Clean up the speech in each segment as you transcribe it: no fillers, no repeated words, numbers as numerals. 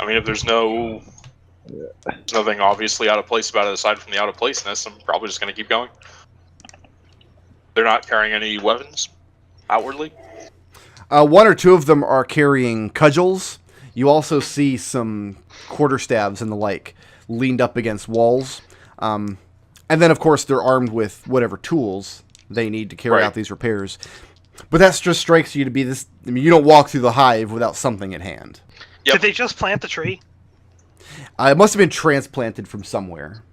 mean, if there's nothing obviously out of place about it aside from the out of placeness, I'm probably just going to keep going. They're not carrying any weapons outwardly. One or two of them are carrying cudgels. You also see some quarterstaves and the like leaned up against walls. And then, of course, they're armed with whatever tools they need to carry out these repairs. But that just strikes you to be this... I mean, you don't walk through the hive without something at hand. Yep. Did they just plant the tree? It must have been transplanted from somewhere.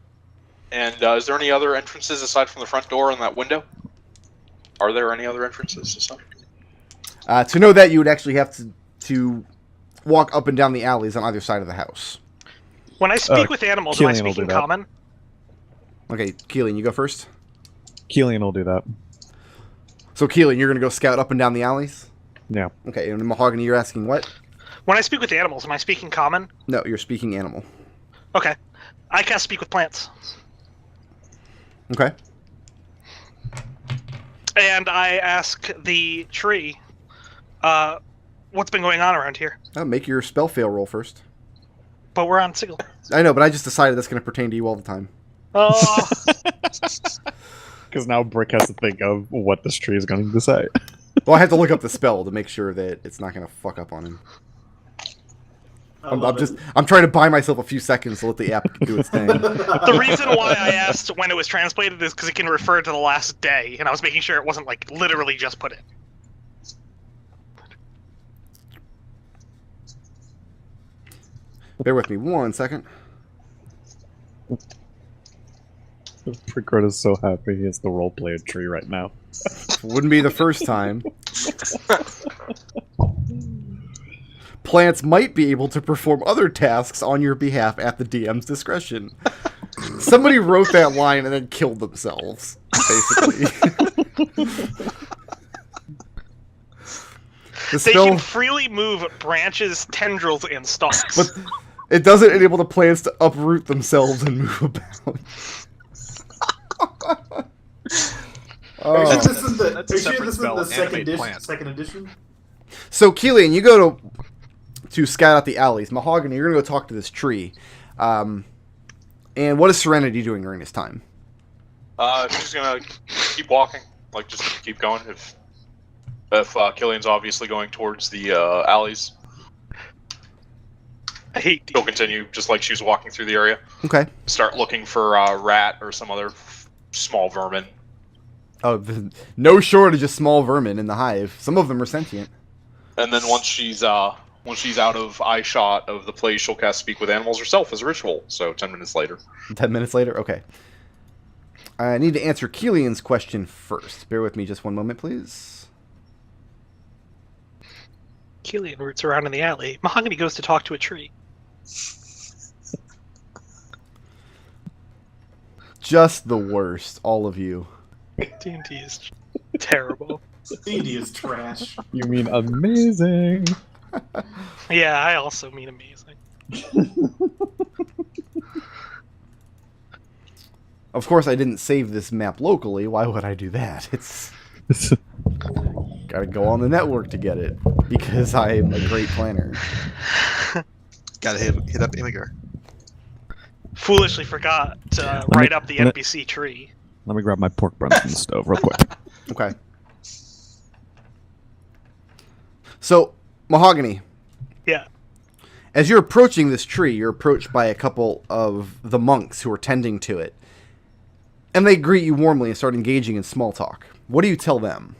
And is there any other entrances aside from the front door and that window? Are there any other entrances? To know that, you would actually have to walk up and down the alleys on either side of the house. When I speak with animals, am I speaking common? Okay, Kelian, you go first. Kelian will do that. So, Kelian, you're going to go scout up and down the alleys? Yeah. Okay, and Mahogany, you're asking what? When I speak with animals, am I speaking common? No, you're speaking animal. Okay. I can't speak with plants. Okay. And I ask the tree, what's been going on around here? Make your spell fail roll first. But we're on Sigil. I know, but I just decided that's going to pertain to you all the time. Oh. Because now Brick has to think of what this tree is going to say. Well, I have to look up the spell to make sure that it's not going to fuck up on him. I'm trying to buy myself a few seconds to let the app do its thing. The reason why I asked when it was translated is because it can refer to the last day, and I was making sure it wasn't like literally just put in. Bear with me 1 second. Brickroad is so happy he has the roleplay tree right now. Wouldn't be the first time. Plants might be able to perform other tasks on your behalf at the DM's discretion. Somebody wrote that line and then killed themselves, basically. They can freely move branches, tendrils, and stalks. But it doesn't enable the plants to uproot themselves and move about. Are you sure this is the second edition? So, Kelian, you go to scout out the alleys. Mahogany, you're going to go talk to this tree. And what is Serenity doing during this time? She's going to keep walking. Like, just keep going. If Kelian's obviously going towards the alleys, she'll continue just like she was walking through the area. Okay. Start looking for a rat or some other small vermin. Oh, no shortage of small vermin in the hive. Some of them are sentient. And then once she's out of eye shot of the place, she'll cast Speak with Animals herself as a ritual. So 10 minutes later. 10 minutes later? Okay. I need to answer Kelian's question first. Bear with me just one moment, please. Kelian roots around in the alley. Mahogany goes to talk to a tree. Just the worst, all of you. D&D is terrible. D&D is trash. You mean amazing. Yeah, I also mean amazing. Of course, I didn't save this map locally. Why would I do that? It's gotta go on the network to get it because I'm a great planner. Gotta hit up Immiger. Foolishly forgot to write up the NPC tree. Let me grab my pork buns from the stove real quick. Okay. So, Mahogany. Yeah. As you're approaching this tree, you're approached by a couple of the monks who are tending to it. And they greet you warmly and start engaging in small talk. What do you tell them?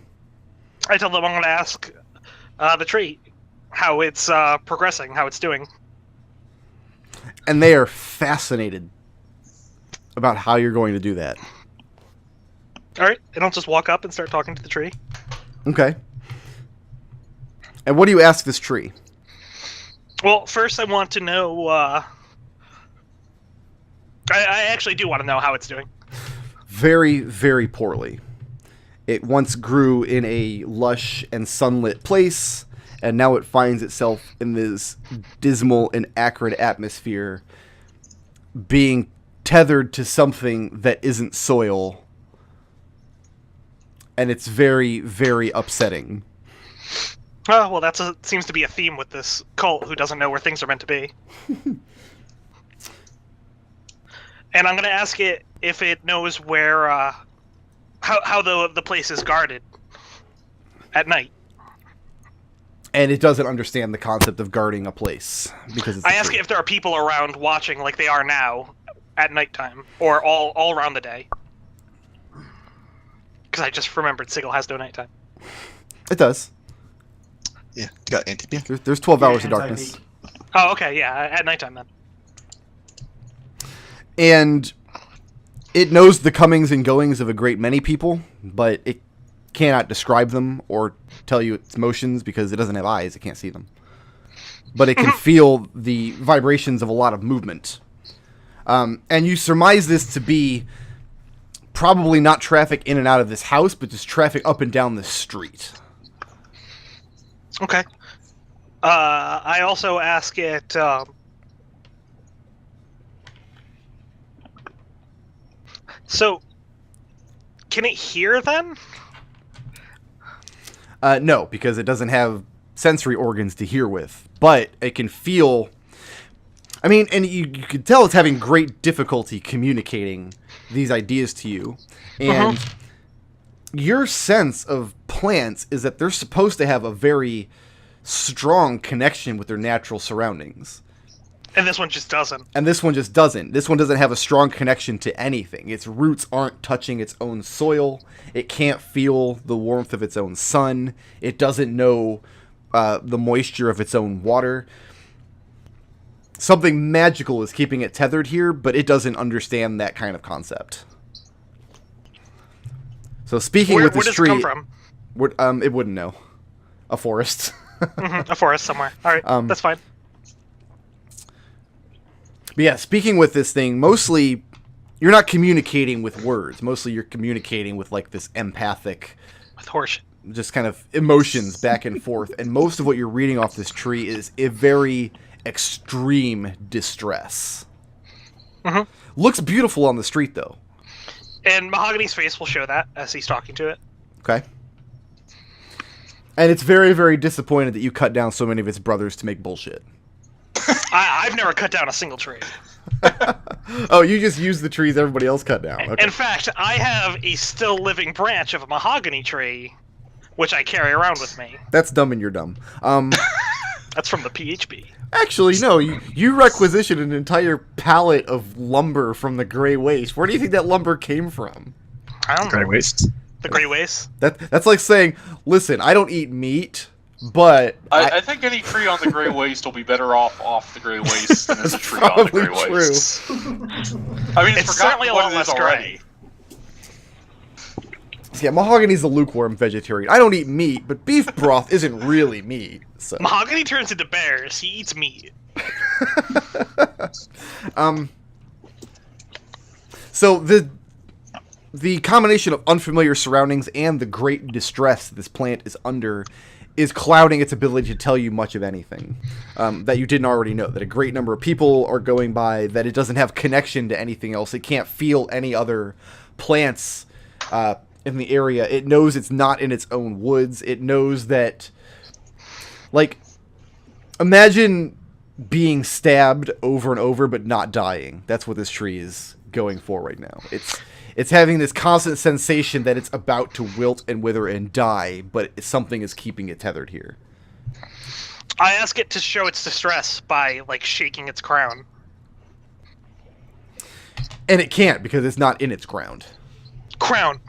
I tell them I'm going to ask the tree how it's progressing, how it's doing. And they are fascinated about how you're going to do that. Alright, and I'll just walk up and start talking to the tree. Okay. And what do you ask this tree? Well, first I want to know, I actually do want to know how it's doing. Very, very poorly. It once grew in a lush and sunlit place, and now it finds itself in this dismal and acrid atmosphere, being tethered to something that isn't soil. And it's very, very upsetting. Oh, well, seems to be a theme with this cult who doesn't know where things are meant to be. And I'm going to ask it if it knows where, how the place is guarded at night. And it doesn't understand the concept of guarding a place because it's I ask it if there are people around watching like they are now at nighttime or all around the day. Because I just remembered Sigil has no nighttime. It does. Yeah, you got anti-beam. There's 12 hours of darkness. Oh, okay, yeah, at nighttime then. And it knows the comings and goings of a great many people, but it cannot describe them or tell you its motions because it doesn't have eyes. It can't see them. But it can feel the vibrations of a lot of movement. And you surmise this to be probably not traffic in and out of this house, but just traffic up and down the street. Okay. I also ask it... So, can it hear then? No, because it doesn't have sensory organs to hear with. But it can feel... I mean, and you can tell it's having great difficulty communicating these ideas to you. And your sense of plants is that they're supposed to have a very strong connection with their natural surroundings. And this one just doesn't. And this one just doesn't. This one doesn't have a strong connection to anything. Its roots aren't touching its own soil. It can't feel the warmth of its own sun. It doesn't know the moisture of its own water. Something magical is keeping it tethered here, but it doesn't understand that kind of concept. So speaking with this tree... Where does it come from? It wouldn't know. A forest. A forest somewhere. Alright, that's fine. But yeah, speaking with this thing, mostly you're not communicating with words. Mostly you're communicating with like this empathic... With horseshit. Just kind of emotions back and forth. And most of what you're reading off this tree is a very extreme distress. Looks beautiful on the street, though. And Mahogany's face will show that as he's talking to it. Okay. And it's very, very disappointed that you cut down so many of its brothers to make bullshit. I've never cut down a single tree. Oh, you just use the trees everybody else cut down. Okay. In fact, I have a still living branch of a mahogany tree, which I carry around with me. That's dumb and you're dumb. That's from the PHB. Actually, no, you requisitioned an entire pallet of lumber from the Grey Waste. Where do you think that lumber came from? I don't know. Grey Waste. The Grey Waste? That's like saying, listen, I don't eat meat, but... I think any tree on the Grey Waste will be better off the Grey Waste than as a tree on the Grey Waste. I mean, it's certainly a lot less gray. Yeah, Mahogany's a lukewarm vegetarian. I don't eat meat, but beef broth isn't really meat. So. Mahogany turns into bears. He eats meat. So the combination of unfamiliar surroundings and the great distress this plant is under is clouding its ability to tell you much of anything that you didn't already know. That a great number of people are going by, that it doesn't have connection to anything else. It can't feel any other plants in the area. It knows it's not in its own woods. It knows that, like, imagine being stabbed over and over but not dying. That's what this tree is going for right now. It's having this constant sensation that it's about to wilt and wither and die, but something is keeping it tethered here. I ask it to show its distress by, like, shaking its crown. And it can't because it's not in its ground. Crown.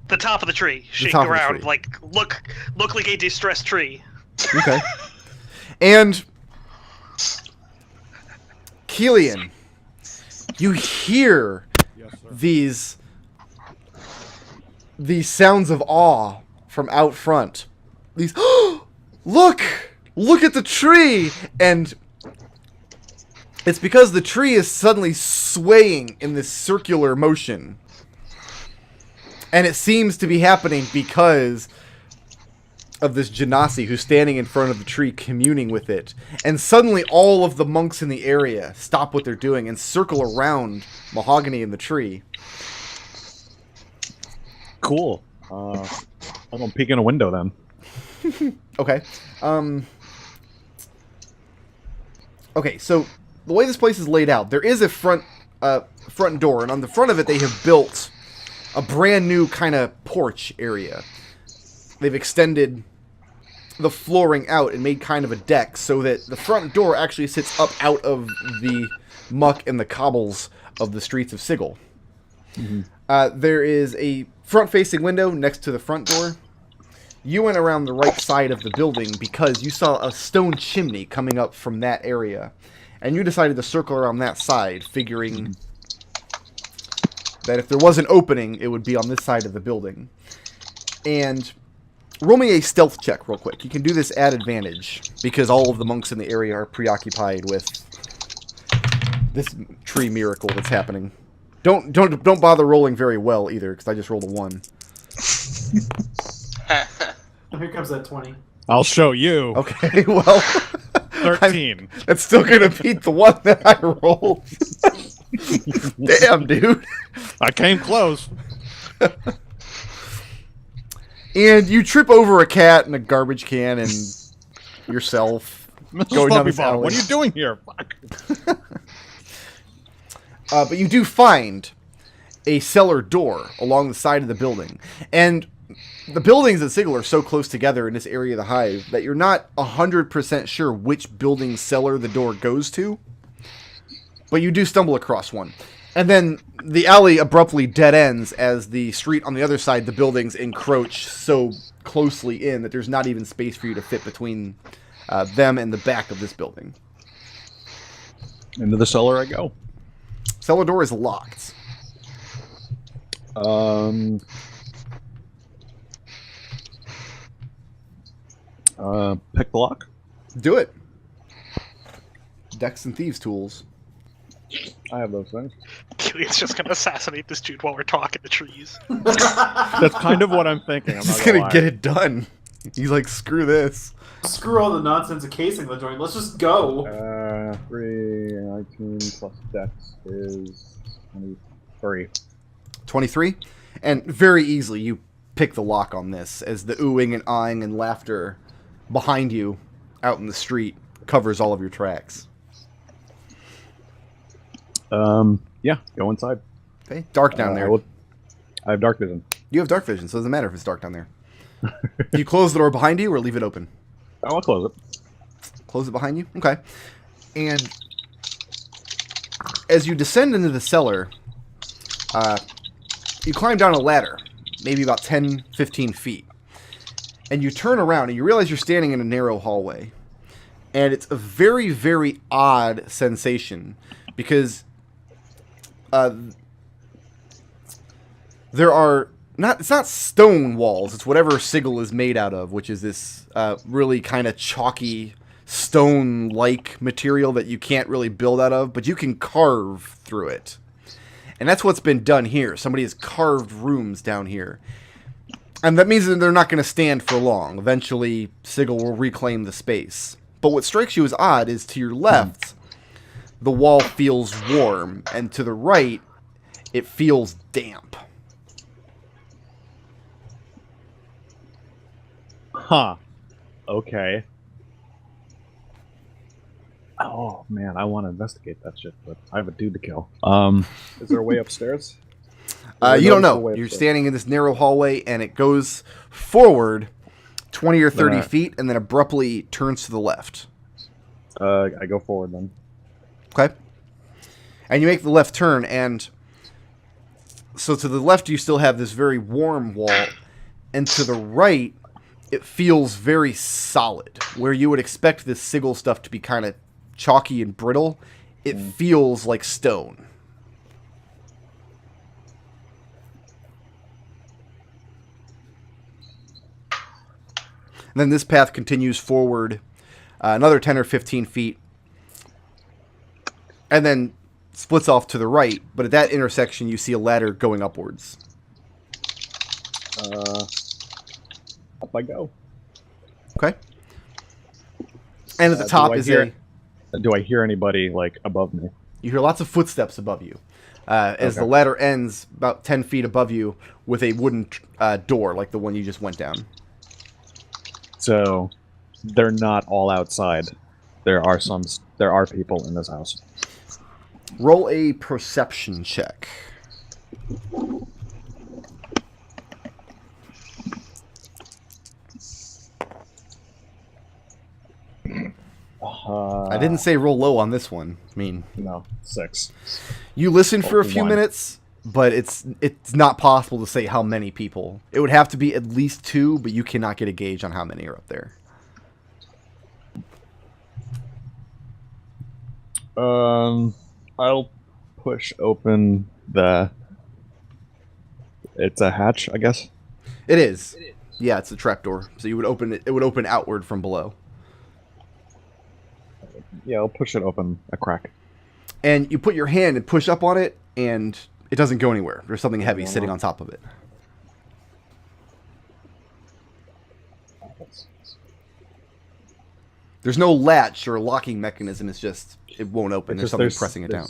The top of the tree. Shake around. Like, look like a distressed tree. Okay. And Kelian, you hear these sounds of awe from out front. These look at the tree, and it's because the tree is suddenly swaying in this circular motion. And it seems to be happening because of this Genasi who's standing in front of the tree communing with it. And suddenly all of the monks in the area stop what they're doing and circle around Mahogany in the tree. Cool. I don't peek in a window then. Okay. Okay, so the way this place is laid out, there is a front door, and on the front of it they have built a brand new kind of porch area. They've extended the flooring out and made kind of a deck so that the front door actually sits up out of the muck and the cobbles of the streets of Sigil. Mm-hmm. There is a front-facing window next to the front door. You went around the right side of the building because you saw a stone chimney coming up from that area. And you decided to circle around that side, figuring that if there was an opening, it would be on this side of the building. And roll me a stealth check real quick. You can do this at advantage, because all of the monks in the area are preoccupied with this tree miracle that's happening. Don't bother rolling very well either, because I just rolled a 1. Here comes that 20. I'll show you. Okay, well... 13. It's still gonna beat the 1 that I rolled. Damn, dude. I came close. And you trip over a cat and a garbage can and yourself. Going down this alley. What are you doing here? Fuck. But you do find a cellar door along the side of the building. And the buildings at Sigil are so close together in this area of the hive that you're not 100% sure which building cellar the door goes to. But you do stumble across one. And then the alley abruptly dead ends as the street on the other side, the buildings encroach so closely in that there's not even space for you to fit between them and the back of this building. Into the cellar I go. Cellar door is locked. Pick the lock. Do it. Dex and Thieves tools. I have those things. Kelian's just gonna assassinate this dude while we're talking to trees. That's kind of what I'm thinking. I'm He's not gonna lie. get it done. He's like, screw this. Screw all the nonsense of casing the joint. Let's just go. 3, 19 plus Dex is 23. 23? And very easily you pick the lock on this as the oohing and eyeing and laughter behind you out in the street covers all of your tracks. Yeah, go inside. Okay, dark down there. I have dark vision. You have dark vision, so it doesn't matter if it's dark down there. Do you close the door behind you or leave it open? I'll close it. Close it behind you? Okay. And as you descend into the cellar, you climb down a ladder, maybe about 10, 15 feet. And you turn around and you realize you're standing in a narrow hallway. And it's a very, very odd sensation because there are it's not stone walls, it's whatever Sigil is made out of, which is this really kind of chalky stone-like material that you can't really build out of, but you can carve through it. And that's what's been done here. Somebody has carved rooms down here. And that means that they're not going to stand for long. Eventually, Sigil will reclaim the space. But what strikes you as odd is to your left, the wall feels warm, and to the right, it feels damp. Huh. Okay. Oh, man, I want to investigate that shit, but I have a dude to kill. Is there a way upstairs? You don't know. You're standing in this narrow hallway, and it goes forward 20 or 30 feet, and then abruptly turns to the left. I go forward, then. Okay. And you make the left turn, and so to the left you still have this very warm wall, and to the right it feels very solid. Where you would expect this Sigil stuff to be kind of chalky and brittle, it feels like stone. And then this path continues forward another 10 or 15 feet, and then splits off to the right, but at that intersection you see a ladder going upwards. Up I go. Okay. And at the top is Do I hear anybody, like, above me? You hear lots of footsteps above you. As the ladder ends about 10 feet above you with a wooden door, like the one you just went down. Is So they're not all outside. There are people in this house. Roll a perception check. I didn't say roll low on this one. I mean, no, 6. You listen for a few 1. minutes, but it's not possible to say how many people. It would have to be at least 2, but you cannot get a gauge on how many are up there. I'll push open the. It's a hatch, I guess. It is. Yeah, it's a trapdoor. So you would open it. It would open outward from below. Yeah, I'll push it open a crack. And you put your hand and push up on it, and it doesn't go anywhere. There's something heavy sitting on top of it. There's no latch or locking mechanism. It's just it won't open. There's something pressing it down.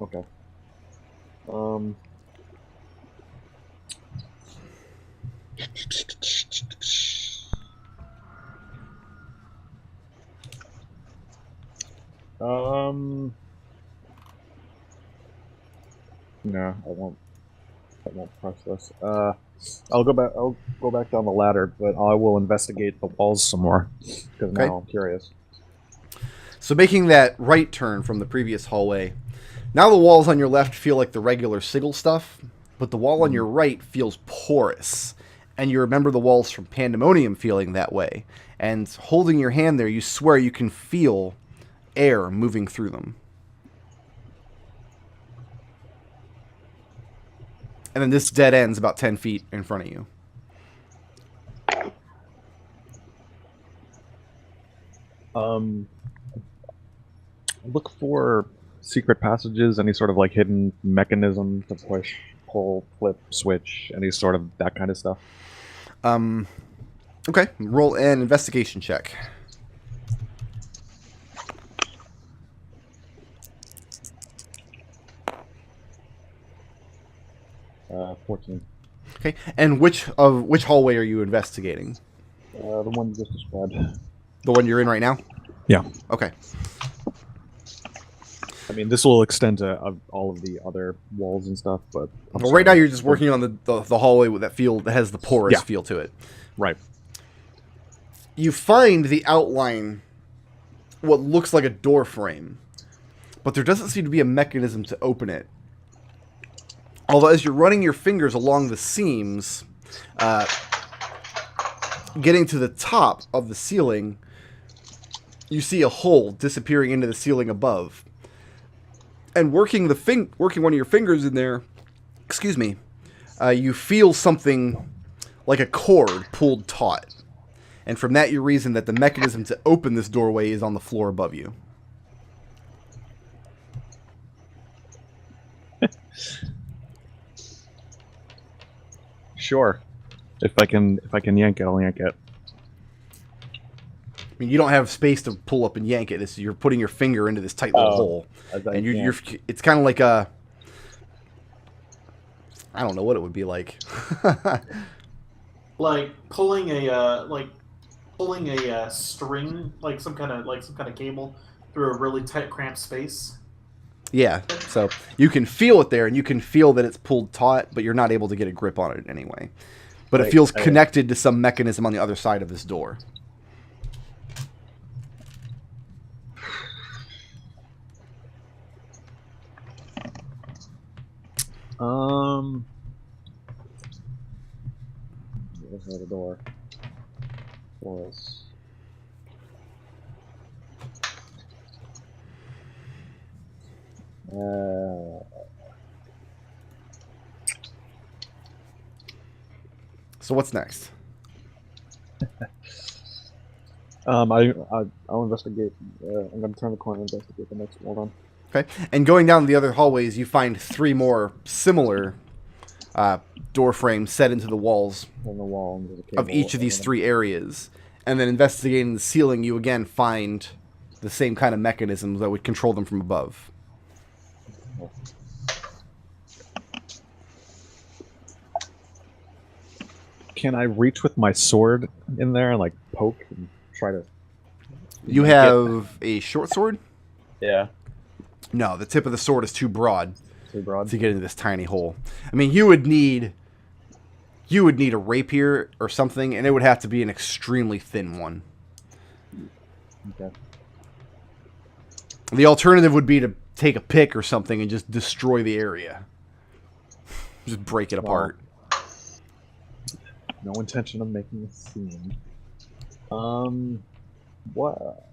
Okay. No, I won't press this. I'll go back down the ladder, but I will investigate the walls some more because now I'm curious. So making that right turn from the previous hallway, now the walls on your left feel like the regular Sigil stuff, but the wall on your right feels porous. And you remember the walls from Pandemonium feeling that way. And holding your hand there, you swear you can feel air moving through them. And then this dead ends about 10 feet in front of you. Look for secret passages, any sort of like hidden mechanism to push, pull, flip, switch, any sort of that kind of stuff. Okay, roll an investigation check. Uh, 14. Okay, and which hallway are you investigating? The one you just described. The one you're in right now? Yeah. Okay. I mean, this will extend to all of the other walls and stuff, but Well, right now you're just working on the hallway with that has the porous feel to it. Right. You find the outline, what looks like a door frame, but there doesn't seem to be a mechanism to open it. Although as you're running your fingers along the seams, getting to the top of the ceiling, you see a hole disappearing into the ceiling above. And working one of your fingers in there, you feel something like a cord pulled taut. And from that you reason that the mechanism to open this doorway is on the floor above you. Sure. If I can yank it, I'll yank it. I mean, you don't have space to pull up and yank it. You're putting your finger into this tight little hole, and you're. It's kind of like a. I don't know what it would be like. Like pulling a string, like some kind of cable through a really tight, cramped space. Yeah. So you can feel it there, and you can feel that it's pulled taut, but you're not able to get a grip on it anyway. But it feels connected to some mechanism on the other side of this door. Where's the door? Was. So what's next? I'll investigate. I'm going to turn the corner and investigate the next one. Okay. And going down the other hallways, you find 3 more similar door frames set into the walls On the wall, of each of these 3 areas. And then investigating the ceiling, you again find the same kind of mechanisms that would control them from above. Can I reach with my sword in there and like poke and try to? You have a short sword? Yeah. No, the tip of the sword is too broad. Too broad. To get into this tiny hole. I mean, you would need a rapier or something, and it would have to be an extremely thin one. Okay. The alternative would be to take a pick or something and just destroy the area. Just break it apart. No intention of making a scene. What?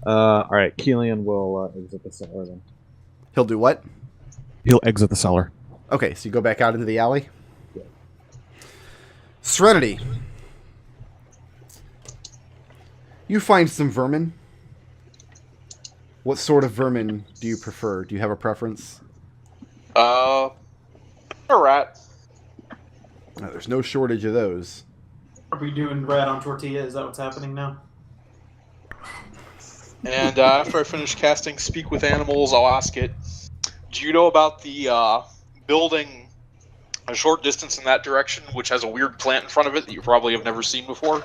Alright, Kelian will exit the cellar then. He'll do what? He'll exit the cellar. Okay, so you go back out into the alley? Yeah. Serenity. You find some vermin. What sort of vermin do you prefer? Do you have a preference? A rat. No, there's no shortage of those. Are we doing rat on tortilla? Is that what's happening now? And after I finish casting Speak with Animals, I'll ask it, do you know about the building a short distance in that direction, which has a weird plant in front of it that you probably have never seen before?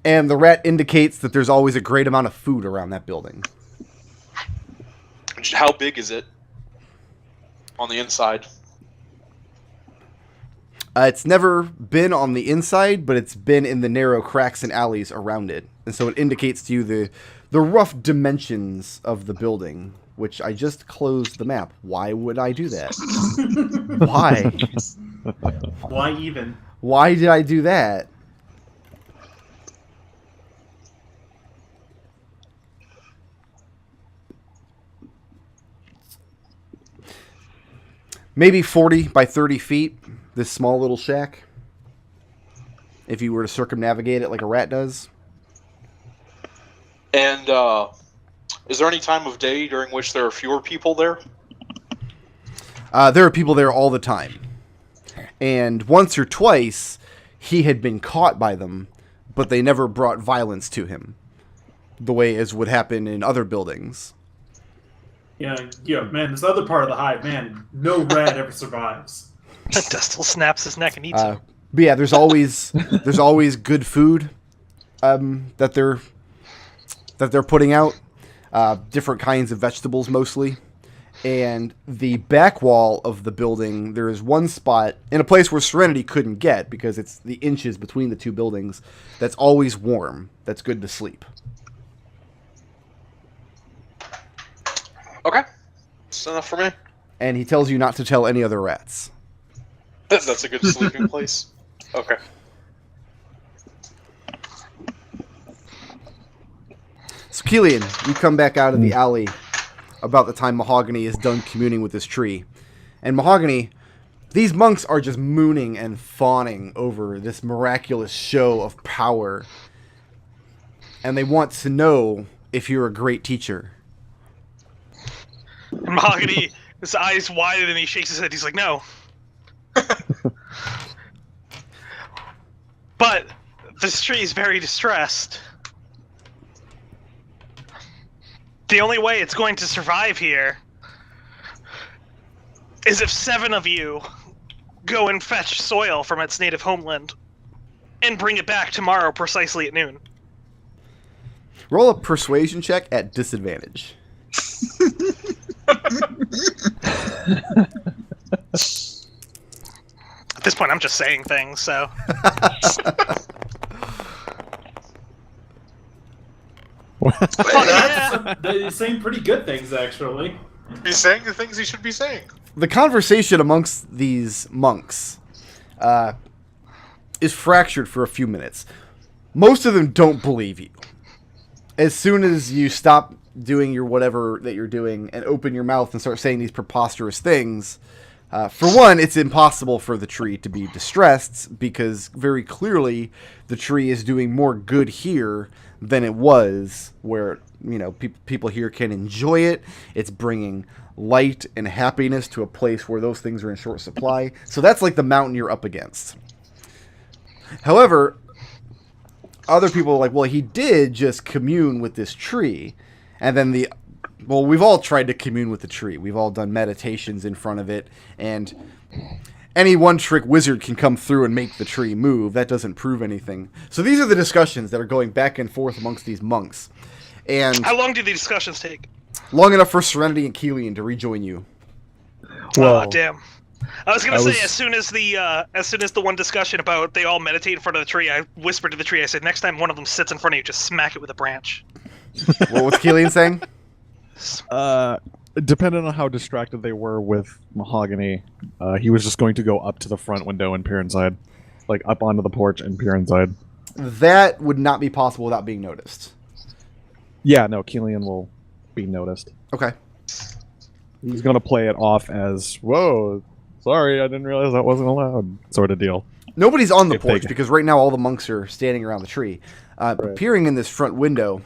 And the rat indicates that there's always a great amount of food around that building. How big is it on the inside? It's never been on the inside, but it's been in the narrow cracks and alleys around it. And so it indicates to you the rough dimensions of the building, which I just closed the map. Why would I do that? Why? Why even? Why did I do that? Maybe 40 by 30 feet, this small little shack. If you were to circumnavigate it like a rat does. And is there any time of day during which there are fewer people there? There are people there all the time. And once or twice, he had been caught by them, but they never brought violence to him, the way as would happen in other buildings. Yeah, man, this other part of the hive, man, no rat ever survives. Destil snaps his neck and eats him. But yeah, there's always good food that they're putting out, different kinds of vegetables mostly. And the back wall of the building, there is one spot in a place where Serenity couldn't get because it's the inches between the two buildings. That's always warm. That's good to sleep. Okay. That's enough for me. And he tells you not to tell any other rats. That's a good sleeping place. Okay. So Kelian, you come back out of the alley about the time Mahogany is done communing with this tree. And Mahogany, these monks are just mooning and fawning over this miraculous show of power. And they want to know if you're a great teacher. And Mahogany, his eyes widen and he shakes his head. He's like, no. But this tree is very distressed. The only way it's going to survive here is if 7 of you go and fetch soil from its native homeland and bring it back tomorrow precisely at noon. Roll a persuasion check at disadvantage. At this point, I'm just saying things, so... They're saying pretty good things, actually. He's saying the things he should be saying. The conversation amongst these monks is fractured for a few minutes. Most of them don't believe you. As soon as you stop doing your whatever that you're doing and open your mouth and start saying these preposterous things, for one, it's impossible for the tree to be distressed because very clearly the tree is doing more good here than it was where, you know, people here can enjoy it. It's bringing light and happiness to a place where those things are in short supply. So that's like the mountain you're up against. However, other people are like, well, he did just commune with this tree. And then we've all tried to commune with the tree. We've all done meditations in front of it, and any one-trick wizard can come through and make the tree move. That doesn't prove anything. So these are the discussions that are going back and forth amongst these monks. And how long do the discussions take? Long enough for Serenity and Kelian to rejoin you. Well, Oh, damn. I was gonna say, as soon as the one discussion about they all meditate in front of the tree, I whispered to the tree, I said, next time one of them sits in front of you, just smack it with a branch. What was Kelian saying? Depending on how distracted they were with Mahogany, he was just going to go up to the front window and peer inside. Like, up onto the porch and peer inside. That would not be possible without being noticed. Yeah, no, Kelian will be noticed. Okay. He's going to play it off as, whoa, sorry, I didn't realize that wasn't allowed, sort of deal. Nobody's on the If porch they- because right now all the monks are standing around the tree. Right. Peering in this front window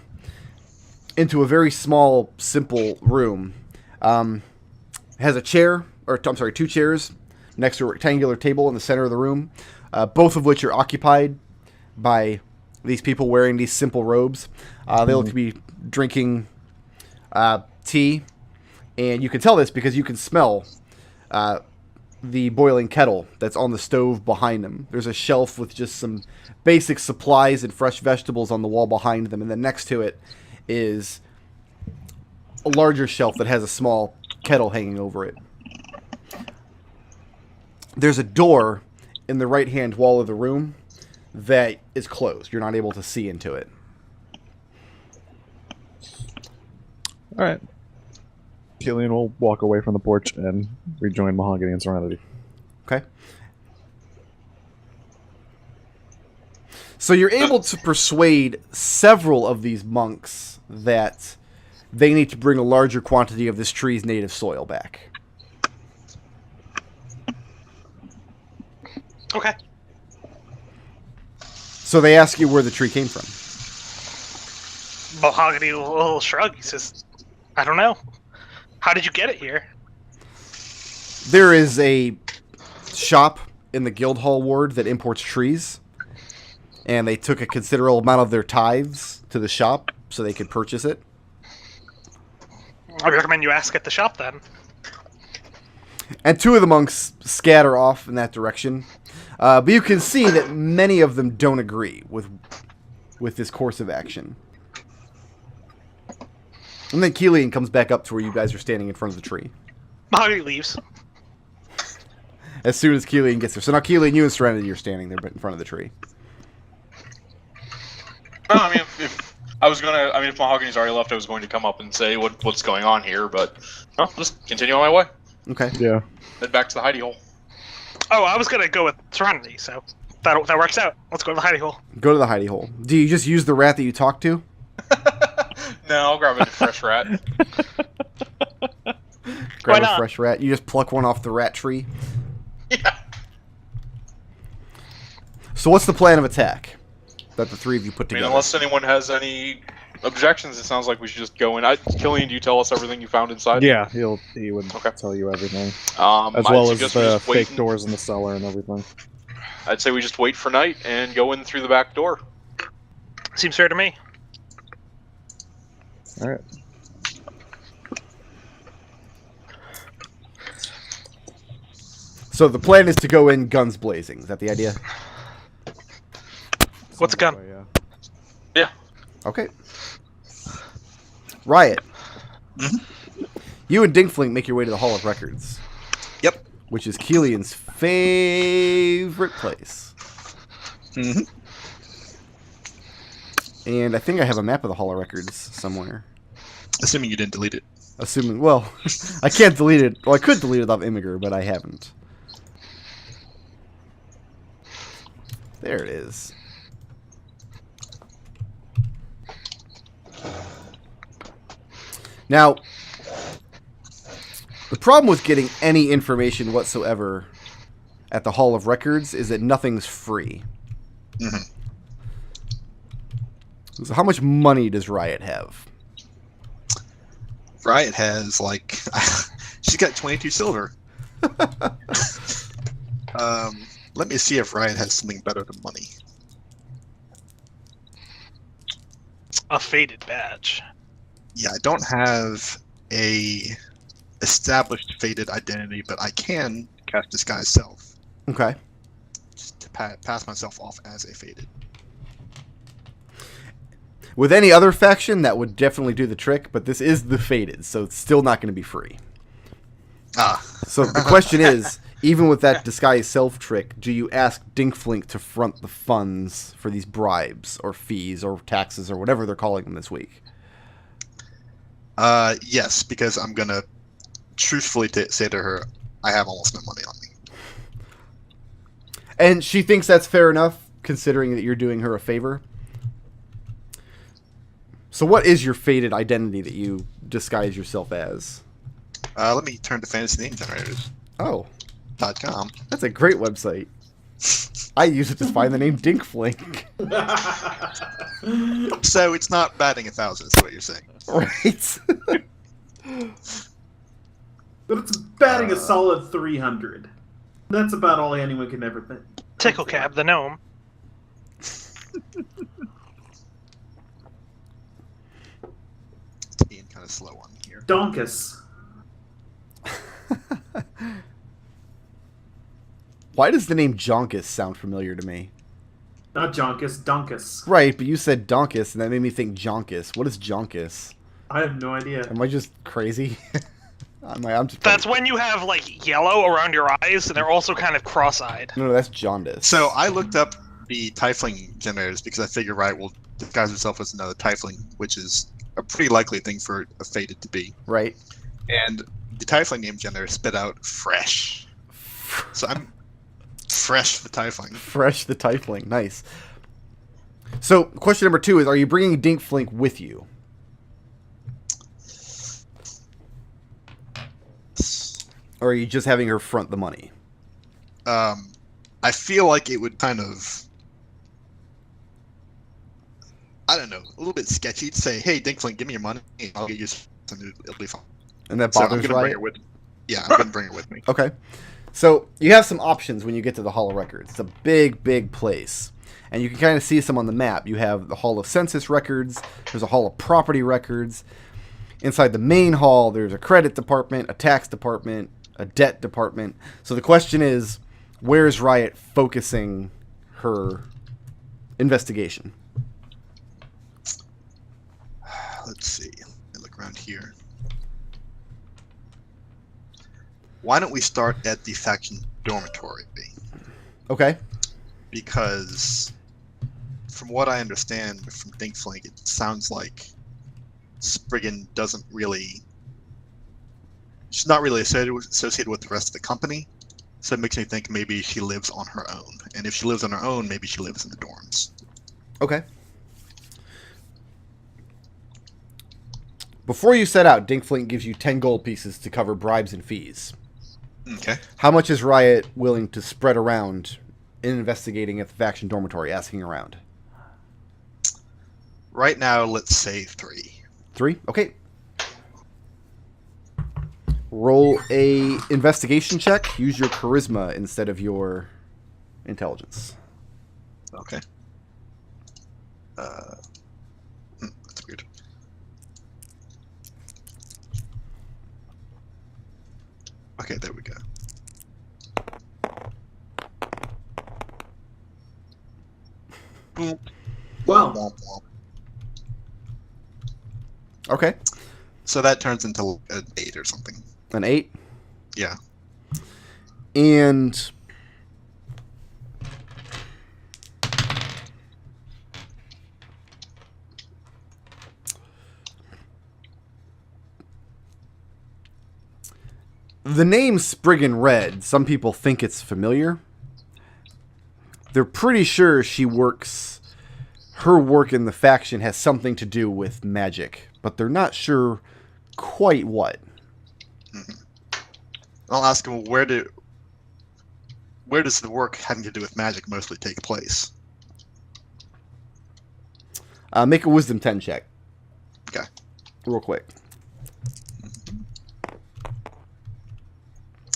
into a very small, simple room. Has a chair, two chairs next to a rectangular table in the center of the room, both of which are occupied by these people wearing these simple robes. They look to be drinking tea, and you can tell this because you can smell the boiling kettle that's on the stove behind them. There's a shelf with just some basic supplies and fresh vegetables on the wall behind them, and then next to it is a larger shelf that has a small kettle hanging over it. There's a door in the right-hand wall of the room that is closed. You're not able to see into it. Alright. Kelian will walk away from the porch and rejoin Mahogany and Serenity. Okay. So you're able to persuade several of these monks that they need to bring a larger quantity of this tree's native soil back. Okay. So they ask you where the tree came from. Mahogany, a little shrug. He says, I don't know. How did you get it here? There is a shop in the Guildhall ward that imports trees, and they took a considerable amount of their tithes to the shop so they could purchase it. I recommend you ask at the shop then. And two of the monks scatter off in that direction. But you can see that many of them don't agree with this course of action. And then Kelian comes back up to where you guys are standing in front of the tree. Mahogany leaves. As soon as Kelian gets there. So now Kelian, you and Serenity are standing there in front of the tree. No, I mean, if Mahogany's already left, I was going to come up and say what's going on here, but no, just continue on my way. Okay. Yeah. Head back to the hidey hole. Oh, I was gonna go with Serenity, so that works out. Let's go to the hidey hole. Go to the hidey hole. Do you just use the rat that you talked to? No, I'll grab a fresh rat. Grab not? a fresh rat. You just pluck one off the rat tree. Yeah. So what's the plan of attack that the three of you put I mean, together? unless anyone has any objections, it sounds like we should just go in. Kilian, do you tell us everything you found inside? Yeah, he would Okay. tell you everything. As As well as the fake doors in the cellar and everything. I'd say we just wait for night and go in through the back door. Seems fair to me. Alright. So the plan is to go in guns blazing. Is that the idea? What's a gun? Yeah. Yeah. Okay. Riot. You and Dinkflink make your way to the Hall of Records. Yep. Which is Kelian's favorite place. Mm-hmm. And I think I have a map of the Hall of Records somewhere. Assuming you didn't delete it. Assuming, well, I can't delete it. Well, I could delete it off Imgur, but I haven't. There it is. Now, the problem with getting any information whatsoever at the Hall of Records is that nothing's free. Mm-hmm. So how much money does Riot have? Riot has, like... she's got 22 silver. Let me see if Riot has something better than money. A faded badge. Yeah, I don't have a established faded identity, but I can cast Disguise Self Okay. just to pass myself off as a faded. With any other faction, that would definitely do the trick, but this is the Faded, so it's still not going to be free. Ah. So the question is, even with that Disguise Self trick, do you ask Dinkflink to front the funds for these bribes, or fees, or taxes, or whatever they're calling them this week? Yes, because I'm gonna truthfully say to her, I have almost no money on me. And she thinks that's fair enough, considering that you're doing her a favor. So what is your Faded identity that you disguise yourself as? Let me turn to fantasy-name-generators.com. Oh, that's a great website. I use it to find the name Dinkflink. So it's not batting 1,000, is what you're saying. Right. But it's batting a solid 300. That's about all anyone can ever think. Tickle Cab, the gnome. It's being kind of slow on me here. Donkus. Why does the name Jonkus sound familiar to me? Not Jonkus, Donkus. Right, but you said Donkus, and that made me think Jonkus. What is Jonkus? I have no idea. Am I just crazy? I'm just That's when you have, like, yellow around your eyes, and they're also kind of cross-eyed. No, that's jaundice. So I looked up the Tiefling generators because I figured Riot will disguise herself as another Tiefling, which is a pretty likely thing for a Faded to be. Right. And the Tiefling name generator spit out fresh. So I'm fresh the Tiefling. Fresh the Tiefling. Nice. So, question number 2 is, are you bringing Dinkflink with you? Or are you just having her front the money? I feel like it would kind of, I don't know, a little bit sketchy to say, hey, Dinkflink, give me your money, I'll get you something, it'll be fine. And that So I'm bothers gonna bring Riot? her with me. Yeah, I'm gonna bring her with me. Okay. So, you have some options when you get to the Hall of Records. It's a big, big place. And you can kind of see some on the map. You have the Hall of Census Records. There's a Hall of Property Records. Inside the main hall, there's a credit department, a tax department, a debt department. So the question is, where is Riot focusing her investigation? Let's see. Let me look around here. Why don't we start at the faction dormitory? Okay. Because from what I understand from Dinkflink, it sounds like Spriggan doesn't really... She's not really associated with the rest of the company, so it makes me think maybe she lives on her own. And if she lives on her own, maybe she lives in the dorms. Okay. Before you set out, Dinkflink gives you 10 gold pieces to cover bribes and fees. Okay. How much is Riot willing to spread around in investigating at the faction dormitory, asking around? Right now, let's say 3. 3? Okay. Roll a investigation check. Use your charisma instead of your intelligence. Okay. That's weird. Okay, there we go. Wow. Womp womp. Okay. So that turns into an 8 or something. An 8. Yeah. And the name Spriggan Red, some people think it's familiar. They're pretty sure her work in the faction has something to do with magic, but they're not sure quite what. I'll ask him, where does the work having to do with magic mostly take place? Make a wisdom 10 check. Okay. Real quick.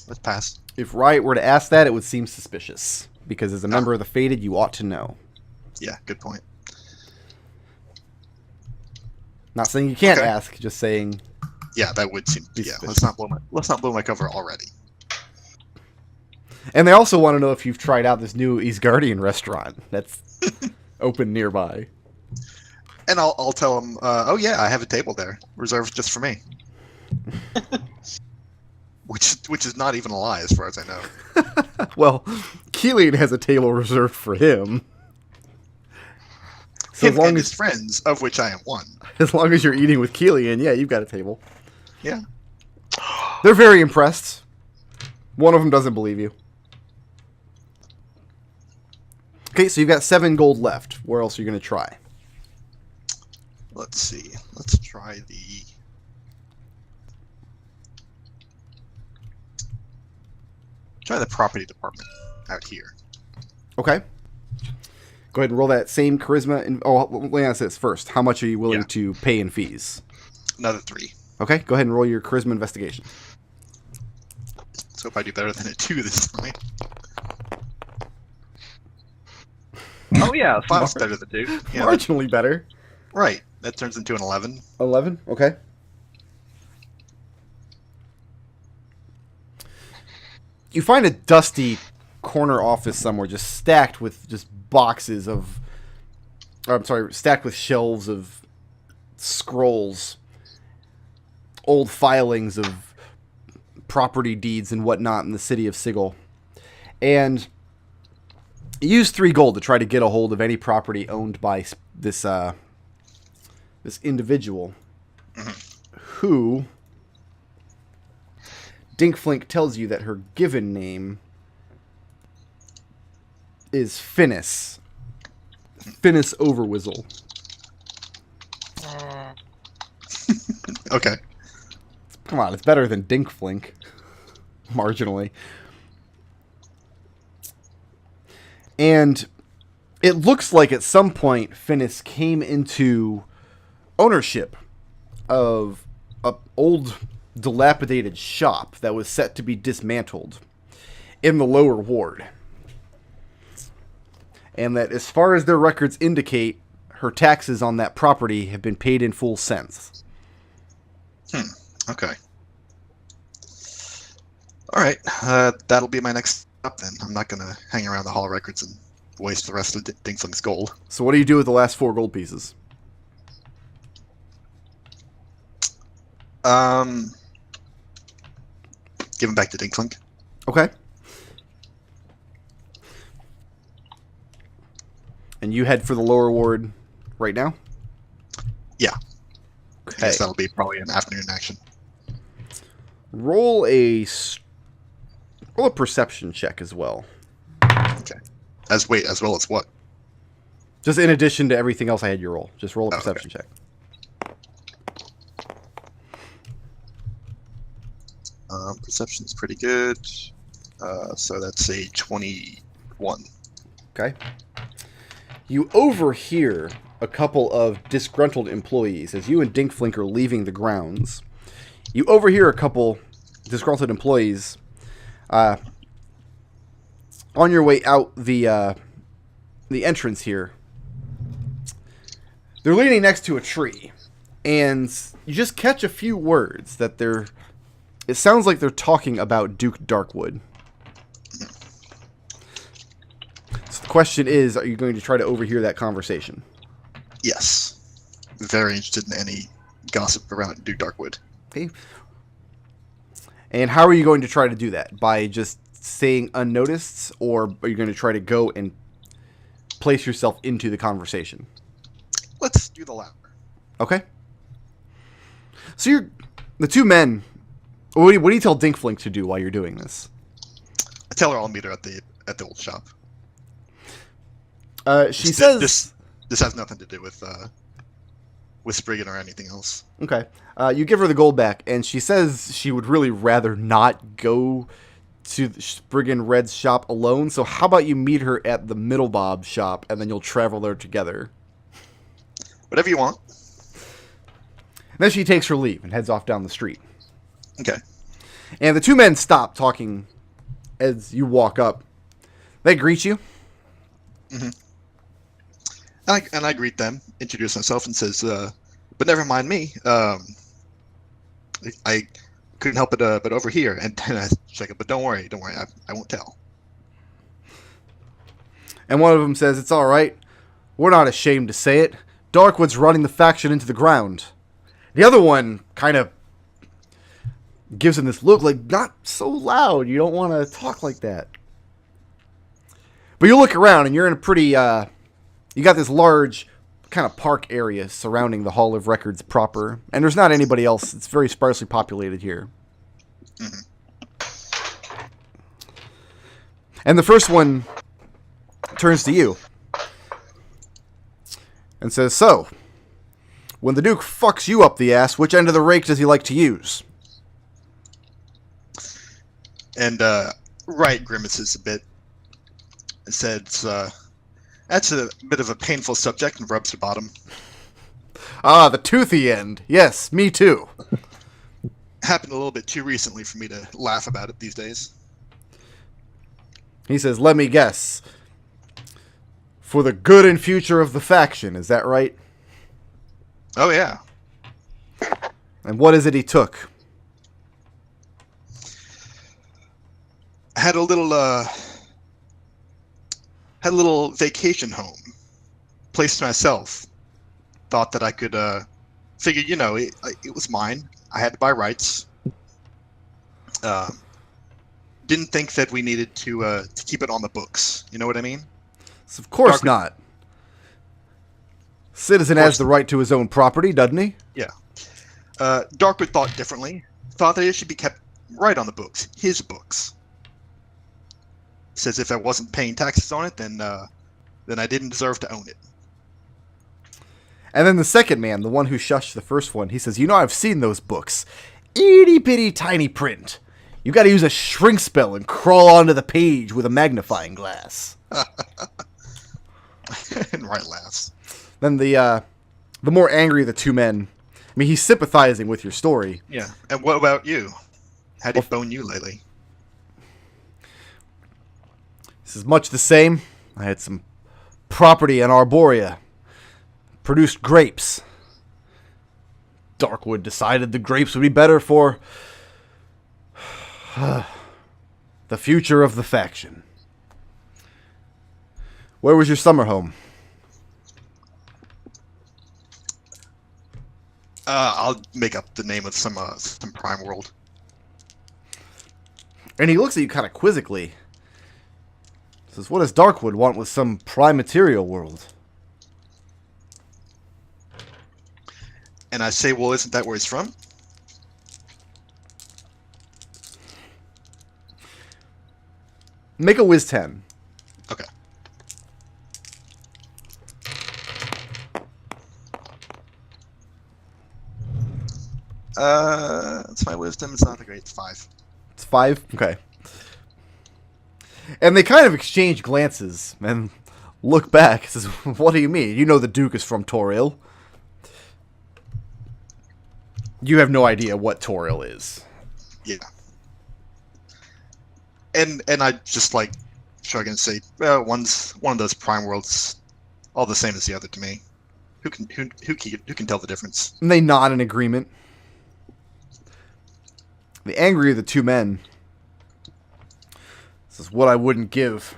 Let's pass. If Riot were to ask that, it would seem suspicious. Because as a member of the Faded, you ought to know. Yeah, good point. Not saying you can't Okay. ask, just saying. Yeah, that would seem. Be Yeah, suspicious. let's not blow my cover already. And they also want to know if you've tried out this new Eastgardian restaurant that's open nearby. And I'll tell them. Oh yeah, I have a table there reserved just for me. Which is not even a lie, as far as I know. Well, Kelian has a table reserved for him. So Him and his friends, of which I am one. as long as you're eating with Kelian, yeah, you've got a table. Yeah. They're very impressed. One of them doesn't believe you. Okay, so you've got 7 gold left. Where else are you going to try? Let's see. Let's try the property department out here. Okay. Go ahead and roll that same charisma. Let me ask this first. How much are you willing to pay in fees? Another 3. Okay, go ahead and roll your charisma investigation. Let's hope I do better than a 2 this time. Oh yeah, That's better than 2. Yeah, Marginally better. right. That turns into an 11. 11? Okay. You find a dusty corner office somewhere just stacked with just boxes of... stacked with shelves of scrolls. Old filings of property deeds and whatnot in the city of Sigil. And you use 3 gold to try to get a hold of any property owned by this individual who Dinkflink tells you that her given name is Finis. Finis Overwizzle. Okay. Come on, it's better than Dinkflink. Marginally. And it looks like at some point Finis came into ownership of an old dilapidated shop that was set to be dismantled in the lower ward. And that as far as their records indicate, her taxes on that property have been paid in full since. Okay. All right. That'll be my next stop then. I'm not gonna hang around the Hall of Records and waste the rest of Dinkflink's gold. So what do you do with the last 4 gold pieces? Give him back to Dinkflink. Okay. And you head for the lower ward right now? Yeah. I Okay. guess that'll be probably an afternoon action. Roll a perception check as well. Okay. As well as what? Just in addition to everything else I had you roll. Just roll a Oh, perception check. Perception's pretty good. So that's a 21. Okay. You overhear a couple of disgruntled employees as you and Dinkflink are leaving the grounds. You overhear a couple disgruntled employees on your way out the entrance here. They're leaning next to a tree, and you just catch a few words that they're... It sounds like they're talking about Duke Darkwood. So the question is, are you going to try to overhear that conversation? Yes. Very interested in any gossip around Duke Darkwood. Okay. And how are you going to try to do that? By just staying unnoticed, or are you going to try to go and place yourself into the conversation? Let's do the latter. Okay. So you're... The 2 men... What do you tell Dinkflink to do while you're doing this? I tell her I'll meet her at the old shop. She says... This has nothing to do with Spriggan or anything else. Okay. You give her the gold back, and she says she would really rather not go to Spriggan Red's shop alone, so how about you meet her at the Middlebob shop, and then you'll travel there together. Whatever you want. And then she takes her leave and heads off down the street. Okay. And the 2 men stop talking as you walk up. They greet you. Mm-hmm. And I greet them, introduce myself, and says, But never mind me. I couldn't help it, but over here. And then I check it. But don't worry, I won't tell. And one of them says, "It's all right. We're not ashamed to say it. Darkwood's running the faction into the ground." The other one kind of gives him this look like, "Not so loud. You don't want to talk like that." But you look around and you're in a pretty, you got this large kind of park area surrounding the Hall of Records proper. And there's not anybody else. It's very sparsely populated here. Mm-hmm. And the first one turns to you and says, "So, when the Duke fucks you up the ass, which end of the rake does he like to use?" And Riot grimaces a bit. It says, "That's a bit of a painful subject," and rubs the bottom. "Ah, the toothy end. Yes, me too." Happened a little bit too recently for me to laugh about it these days. He says, "Let me guess. For the good and future of the faction, is that right?" Oh yeah. "And what is it he took?" I had a little vacation home, place to myself. Thought that I could figured, it was mine. I had to buy rights. Didn't think that we needed to keep it on the books. You know what I mean? So of course not. Citizen has the right to his own property, doesn't he? Yeah. Darkwood thought differently. Thought that it should be kept right on the books. His books. Says if I wasn't paying taxes on it, then I didn't deserve to own it. And then the second man, the one who shushed the first one, he says, "I've seen those books. Itty bitty tiny print. You gotta use a shrink spell and crawl onto the page with a magnifying glass." And Riot laughs. Then the more angry of the two men, he's sympathizing with your story. Yeah. And what about you? How did it bone you lately? This is much the same. I had some property in Arborea. Produced grapes. Darkwood decided the grapes would be better for the future of the faction. Where was your summer home? I'll make up the name of some prime world. And he looks at you kind of quizzically. Says, "What does Darkwood want with some prime material world?" And I say, well, isn't that where he's from? Make a whiz 10. Okay. That's my wisdom. It's not a great. It's 5. It's 5? Okay. And they kind of exchange glances and look back. Says, "What do you mean? You know the Duke is from Toril." You have no idea what Toril is. Yeah. And I just shrug and say, well, one's one of those prime worlds, all the same as the other to me. Who can tell the difference? And they nod in agreement. The angrier of the two men says, "What I wouldn't give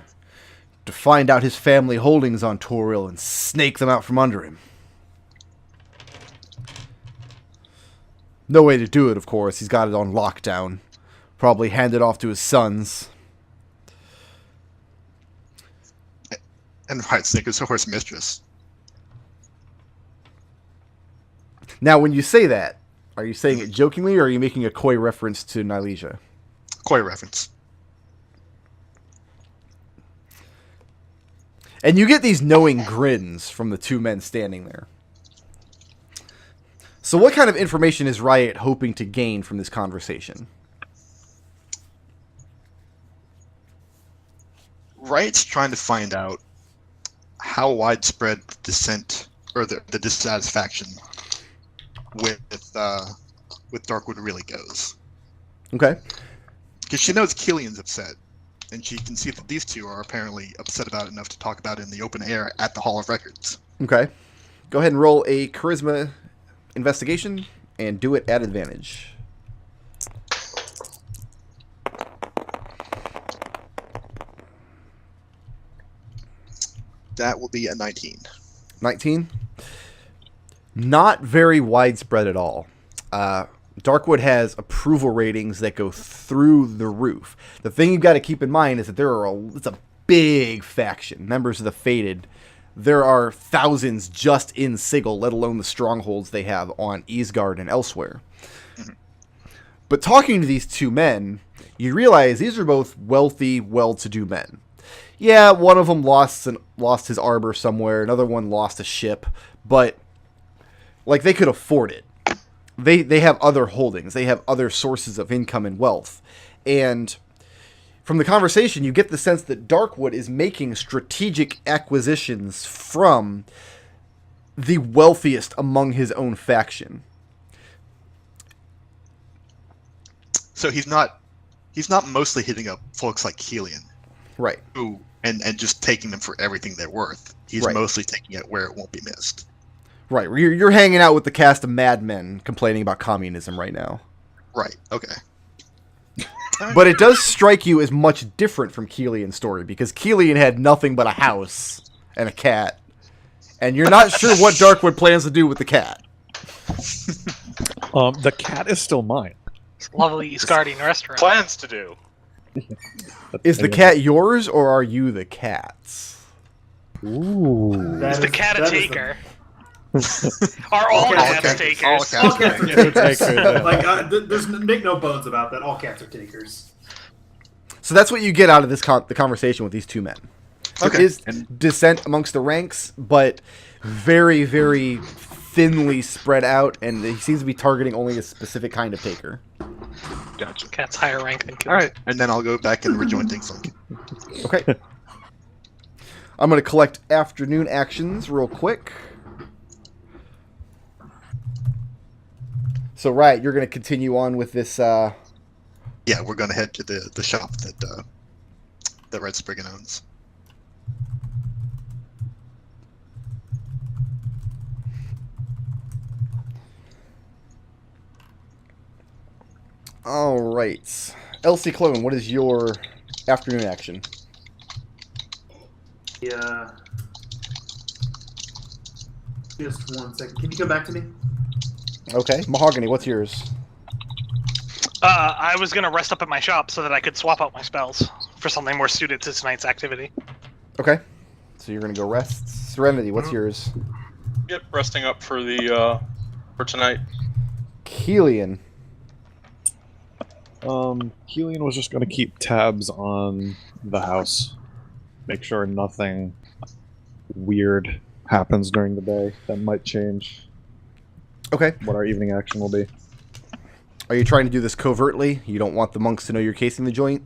to find out his family holdings on Toril and snake them out from under him." No way to do it, of course. He's got it on lockdown. Probably handed off to his sons. And Riot Snickers, horse mistress. Now, when you say that, are you saying it jokingly, or are you making a coy reference to Nylesia? Coy reference. And you get these knowing grins from the two men standing there. So what kind of information is Riot hoping to gain from this conversation? Riot's trying to find out how widespread dissent or the dissatisfaction with Darkwood really goes. Okay. Because she knows Kelian's upset, and she can see that these two are apparently upset about it enough to talk about it in the open air at the Hall of Records. Okay. Go ahead and roll a Charisma investigation and do it at advantage. That will be a 19. 19. Not very widespread at all. Darkwood has approval ratings that go through the roof. The thing you've got to keep in mind is that it's a big faction. Members of the Fated. There are thousands just in Sigil, let alone the strongholds they have on Eastgard and elsewhere. Mm-hmm. But talking to these two men, you realize these are both wealthy, well-to-do men. Yeah, one of them lost his arbor somewhere, another one lost a ship, but like they could afford it. They have other holdings, they have other sources of income and wealth. And from the conversation, you get the sense that Darkwood is making strategic acquisitions from the wealthiest among his own faction. So he's not mostly hitting up folks like Kelian. Right. Who and just taking them for everything they're worth. He's right. mostly taking it where it won't be missed. Right. You're hanging out with the cast of madmen complaining about communism right now. Right. Okay. But it does strike you as much different from Kelian's story, because Kelian had nothing but a house and a cat. And you're not sure what Darkwood plans to do with the cat. The cat is still mine. It's a lovely Eastgardian restaurant. Plans to do. Is the cat yours, or are you the cat's? Ooh. Is the cat a taker? Are all cats takers? All cats are takers. Like, there's make no bones about that. All cats are takers. So that's what you get out of this the conversation with these two men. Okay. It is dissent amongst the ranks, but very, very thinly spread out, and he seems to be targeting only a specific kind of taker. Gotcha. Cat's higher rank than All right, and then I'll go back and rejoin things. Okay. I'm going to collect afternoon actions real quick. So, Riot, you're going to continue on with this... Yeah, we're going to head to the shop that Red Spriggan owns. All right. Elsie Clone, what is your afternoon action? Yeah. Just 1 second. Can you come back to me? Okay. Mahogany, what's yours? I was going to rest up at my shop so that I could swap out my spells for something more suited to tonight's activity. Okay. So you're going to go rest. Serenity, what's yours? Yep, resting up for the for tonight. Kelian. Kelian was just going to keep tabs on the house. Make sure nothing weird happens during the day. That might change Okay. what our evening action will be. Are you trying to do this covertly? You don't want the monks to know you're casing the joint?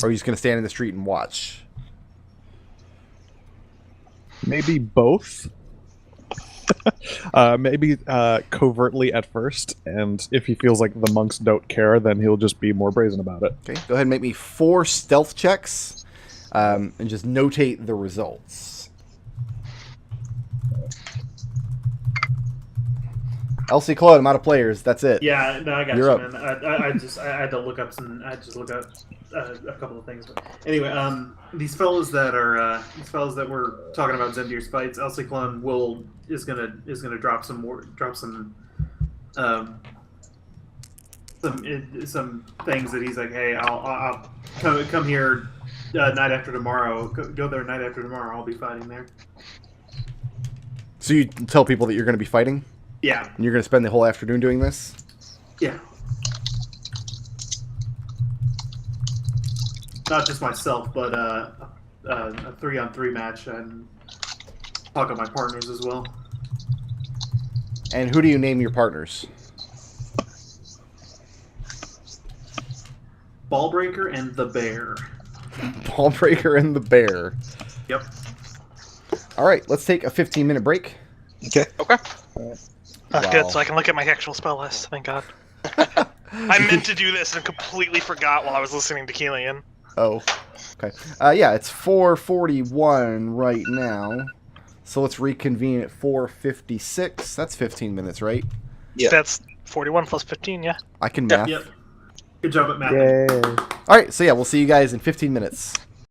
Or are you just going to stand in the street and watch? Maybe both. Maybe covertly at first, and if he feels like the monks don't care, then he'll just be more brazen about it. Okay, go ahead and make me 4 stealth checks, and just notate the results. Elsie Claude, I'm out of players. That's it. Yeah, no, I got You're you, up. man. I had to look up a couple of things. But anyway, these fellows that were talking about Zendir's fights, Elsie Clone is gonna drop some things that he's like, hey, I'll come here night after tomorrow. Go there night after tomorrow. I'll be fighting there. So you tell people that you're going to be fighting? Yeah. And you're going to spend the whole afternoon doing this? Yeah. Not just myself, but a 3-on-3 match, and talk to my partners as well. And who do you name your partners? Ballbreaker and the Bear. Ballbreaker and the Bear. Yep. All right, let's take a 15-minute break. Okay. Okay. Wow. Good, so I can look at my actual spell list. Thank God. I meant to do this and completely forgot while I was listening to Kelian. Oh, okay. Yeah, it's 4:41 right now. So let's reconvene at 4:56. That's 15 minutes, right? Yeah. That's 41 plus 15, yeah. I can math. Yep. Good job at math. Yay. All right, so yeah, we'll see you guys in 15 minutes.